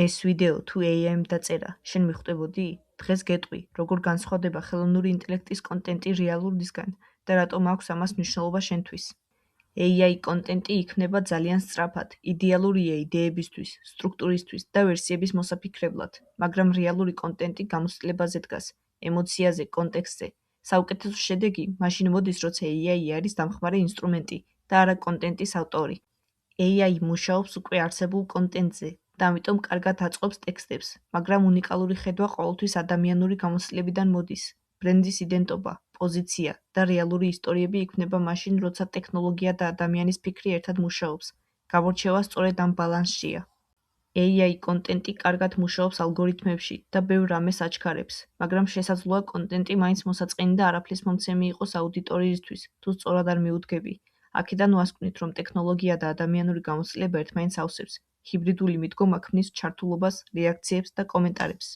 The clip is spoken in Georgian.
ეს ვიდეო თუ AI-მ დაწერა, შენ მიხვდებოდი? დღეს გეტყვი, როგორ განსხვავდება ხელოვნური ინტელექტის კონტენტი რეალურისგან და რატომ აქვს ამას მნიშვნელობა შენთვის. AI კონტენტი იქმნება ძალიან სწრაფად, იდეალურია იდეებისთვის, სტრუქტურისთვის და ვერსიების მოსაფიქრებლად, მაგრამ რეალური კონტენტი გამოცდილებაზე დგას, ემოციაზე, კონტექსტზე. საუკეთესო შედეგი მაშინ მოდის, როცა AI არის დამხმარე ინსტრუმენტი და არა კონტენტის ავტორი. AI მუშაობს უკვე არსებულ კონტენტზე და ამიტომ კარგად აწყობს ტექსტებს, მაგრამ უნიკალური ხედვა ყოველთვის ადამიანური გამოცდილებიდან მოდის. ბრენდის იდენტობა, პოზიცია და რეალური ისტორიები იქმნება მაშინ, როცა ტექნოლოგია და ადამიანის ფიქრი ერთად მუშაობს. გამორჩევა სწორედ ამ ბალანსშია. AI კონტენტი კარგად მუშაობს ალგორითმებში და ბევრ რამეს აჩქარებს, მაგრამ შესაძლოა კონტენტი მაინც მოსაწყენი და არაფრის მომცემი იყოს აუდიტორიისთვის, თუ სწორად არ მიუდგები. აქედან ვასკვნით, რომ ტექნოლოგია და ადამიანური გამოცდილება ერთმანეთს ავსებს. ჰიბრიდული მიდგომა ქმნის ჩართულობას, რეაქციებს და კომენტარებს.